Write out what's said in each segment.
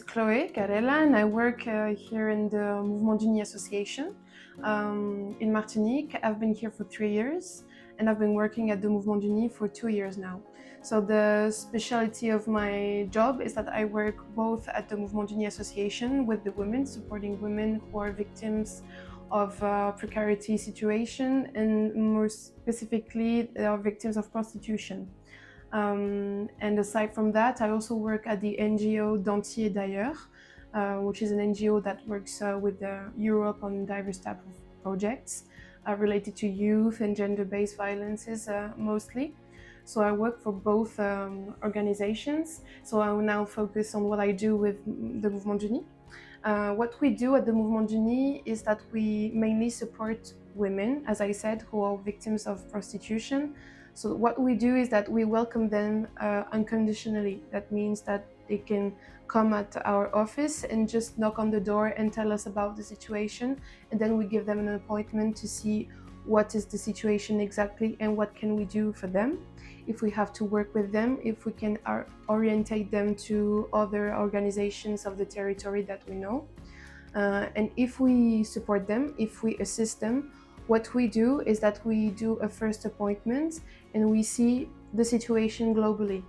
is Chloé Garella and I work here in the Mouvement du Nid Association in Martinique. I've been here for 3 years and I've been working at the Mouvement du Nid for 2 years now. So the specialty of my job is that I work both at the Mouvement du Nid Association with the women, supporting women who are victims of precarity situation, and more specifically they are victims of prostitution. And aside from that, I also work at the NGO therein, which is an NGO that works with Europe on diverse types of projects related to youth and gender-based violences mostly. So I work for both organizations. So I will now focus on what I do with the Mouvement du Nid. What we do at the Mouvement du Nid is that we mainly support women, as I said, who are victims of prostitution. So what we do is that we welcome them unconditionally. That means that they can come at our office and just knock on the door and tell us about the situation, and then we give them an appointment to see what is the situation exactly and what can we do for them. If we have to work with them, if we can orientate them to other organizations of the territory that we know. And if we support them, if we assist them, what we do is that we do a first appointment and we see the situation globally.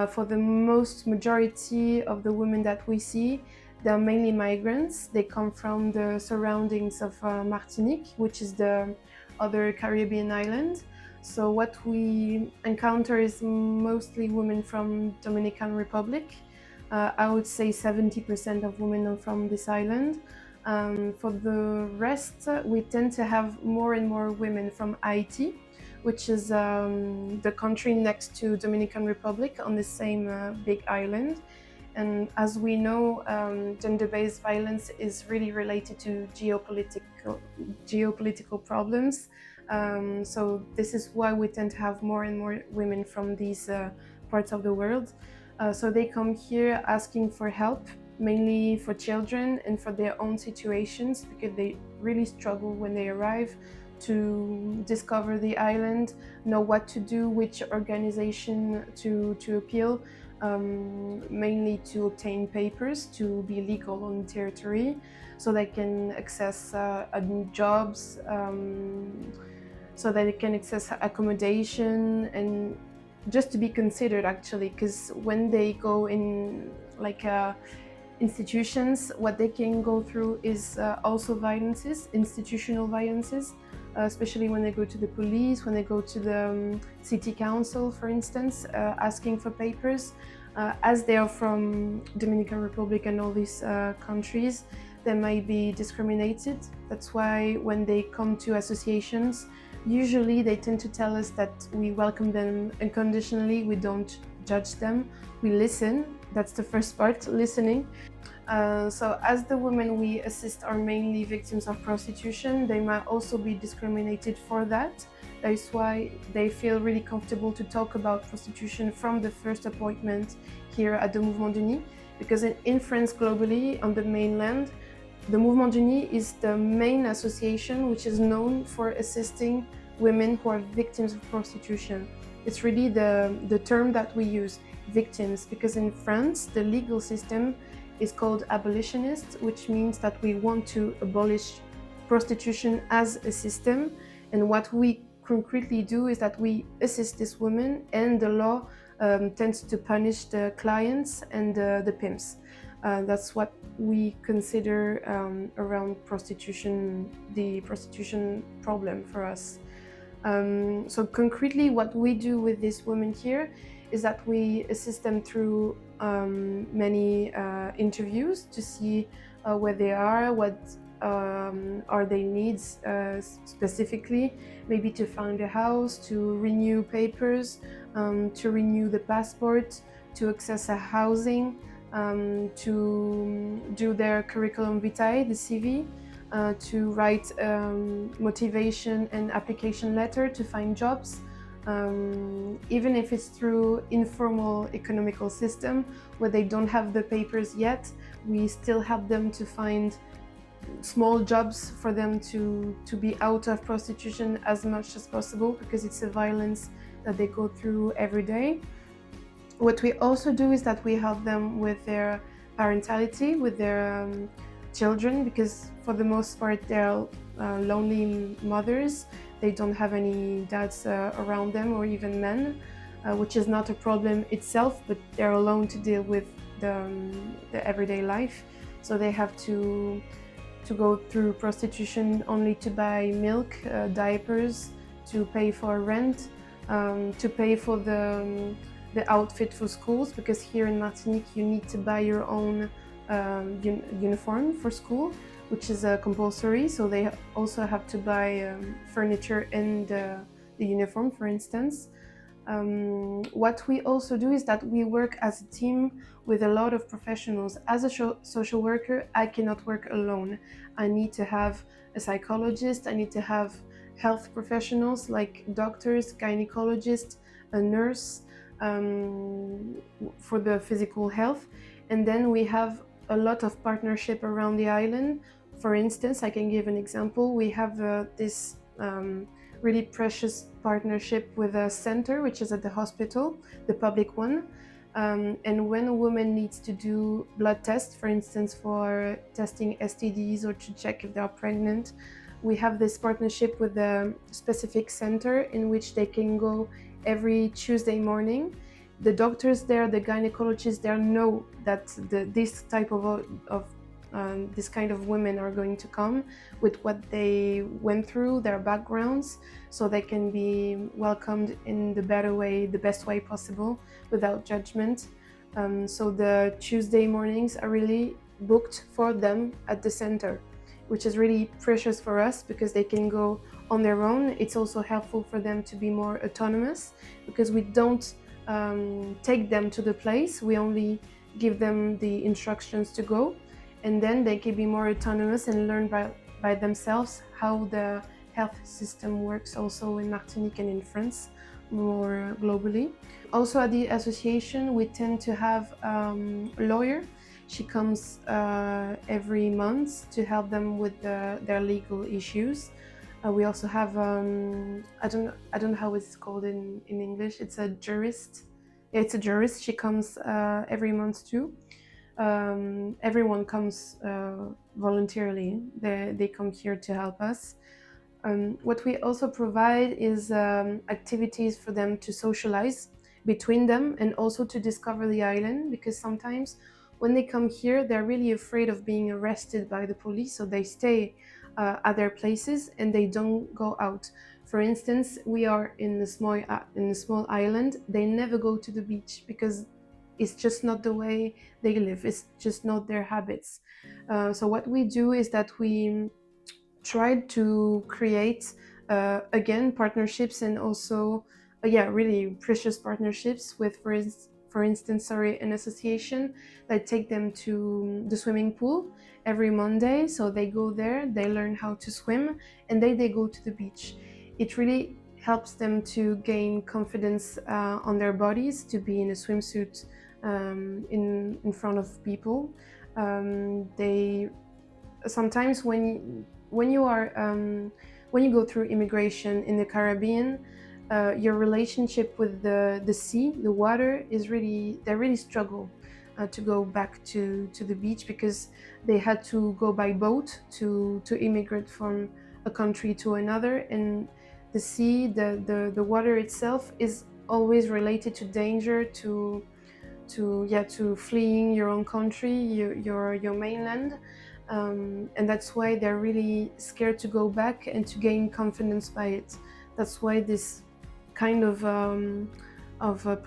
For the most majority of the women that we see, they're mainly migrants. They come from the surroundings of Martinique, which is the other Caribbean island. So what we encounter is mostly women from Dominican Republic. I would say 70% of women are from this island. For the rest, we tend to have more and more women from Haiti, which is the country next to Dominican Republic on the same big island. And as we know, gender-based violence is really related to geopolitical problems. So this is why we tend to have more and more women from these parts of the world. So they come here asking for help, mainly for children and for their own situations, because they really struggle when they arrive to discover the island, know what to do, which organization to appeal, mainly to obtain papers to be legal on the territory, so they can access jobs, so that they can access accommodation, and just to be considered actually, because when they go in like institutions, what they can go through is also violences, institutional violences, especially when they go to the police, when they go to the city council, for instance, asking for papers. As they are from Dominican Republic and all these countries, they might be discriminated. That's why when they come to associations, usually they tend to tell us that we welcome them unconditionally, we don't judge them, we listen. That's the first part, listening. So as the women we assist are mainly victims of prostitution, they might also be discriminated for that. That's why they feel really comfortable to talk about prostitution from the first appointment here at the Mouvement du Nid, because in France globally, on the mainland, the Mouvement du Nid is the main association which is known for assisting women who are victims of prostitution. It's really the term that we use, victims, because in France, the legal system is called abolitionist, which means that we want to abolish prostitution as a system. And what we concretely do is that we assist these women, and the law tends to punish the clients and the pimps. That's what we consider around prostitution, the prostitution problem for us. So concretely, what we do with these women here is that we assist them through many interviews to see where they are, what are their needs specifically, maybe to find a house, to renew papers, to renew the passport, to access a housing, to do their curriculum vitae, the CV, to write motivation and application letter to find jobs. Even if it's through informal economical system where they don't have the papers yet, we still help them to find small jobs for them to be out of prostitution as much as possible, because it's a violence that they go through every day. What we also do is that we help them with their parentality with their children, because for the most part they're lonely mothers. They don't have any dads around them, or even men, which is not a problem itself, but they're alone to deal with the everyday life. So they have to go through prostitution only to buy milk, diapers, to pay for rent, to pay for the outfit for schools, because here in Martinique you need to buy your own uniform for school, which is compulsory. So they also have to buy furniture and the uniform, for instance. What we also do is that we work as a team with a lot of professionals. As a social worker, I cannot work alone. I need to have a psychologist, I need to have health professionals like doctors, gynecologists, a nurse for the physical health. And then we have a lot of partnership around the island. For instance, I can give an example. We have this really precious partnership with a center which is at the hospital, the public one. And when a woman needs to do blood tests, for instance, for testing STDs or to check if they are pregnant, we have this partnership with a specific center in which they can go every Tuesday morning. The doctors there, the gynecologists there know that this type of this kind of women are going to come with what they went through, their backgrounds, so they can be welcomed in the better way, the best way possible, without judgment. So the Tuesday mornings are really booked for them at the center, which is really precious for us because they can go on their own. It's also helpful for them to be more autonomous, because we don't take them to the place, we only give them the instructions to go, and then they can be more autonomous and learn by themselves how the health system works also in Martinique and in France more globally. Also at the association we tend to have a lawyer. She comes every month to help them with their legal issues. We also have I don't know how it's called in English. It's a jurist. It's a jurist. She comes every month too. Everyone comes voluntarily. They come here to help us. What we also provide is activities for them to socialize between them and also to discover the island, because sometimes when they come here they're really afraid of being arrested by the police, so they stay at their places and they don't go out. For instance, we are in a small island. They never go to the beach because it's just not the way they live. It's just not their habits. So what we do is that we try to create again partnerships, and also really precious partnerships with, for instance, an association that take them to the swimming pool every Monday. So they go there, they learn how to swim, and then they go to the beach. It really helps them to gain confidence on their bodies, to be in a swimsuit in front of people. They sometimes when you go through immigration in the Caribbean, your relationship with the sea, the water, they really struggle to go back to the beach, because they had to go by boat to immigrate from a country to another. And the sea, the water itself is always related to danger, to fleeing your own country, your mainland. And that's why they're really scared to go back and to gain confidence by it. That's why this kind of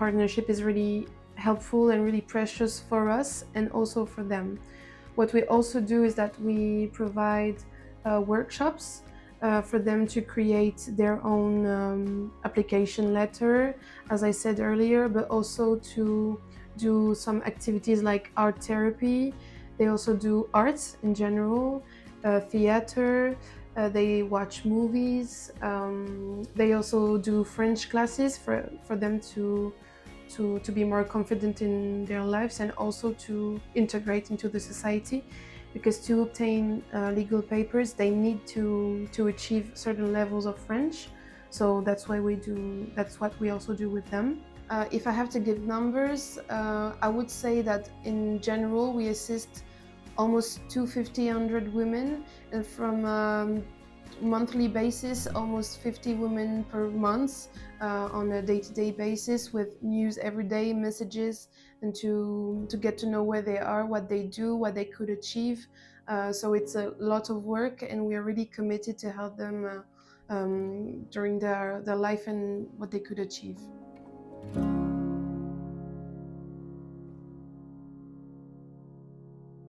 partnership is really helpful and really precious for us and also for them. What we also do is that we provide workshops for them to create their own application letter, as I said earlier, but also to do some activities like art therapy. They also do arts in general, theater, they watch movies. They also do French classes for them to be more confident in their lives and also to integrate into the society, because to obtain legal papers they need to achieve certain levels of French. So that's what we also do with them. If I have to give numbers, I would say that in general we assist almost 250 women, and from monthly basis almost 50 women per month on a day-to-day basis, with news every day, messages, and to get to know where they are, what they do, what they could achieve. So it's a lot of work, and we are really committed to help them during their life and what they could achieve.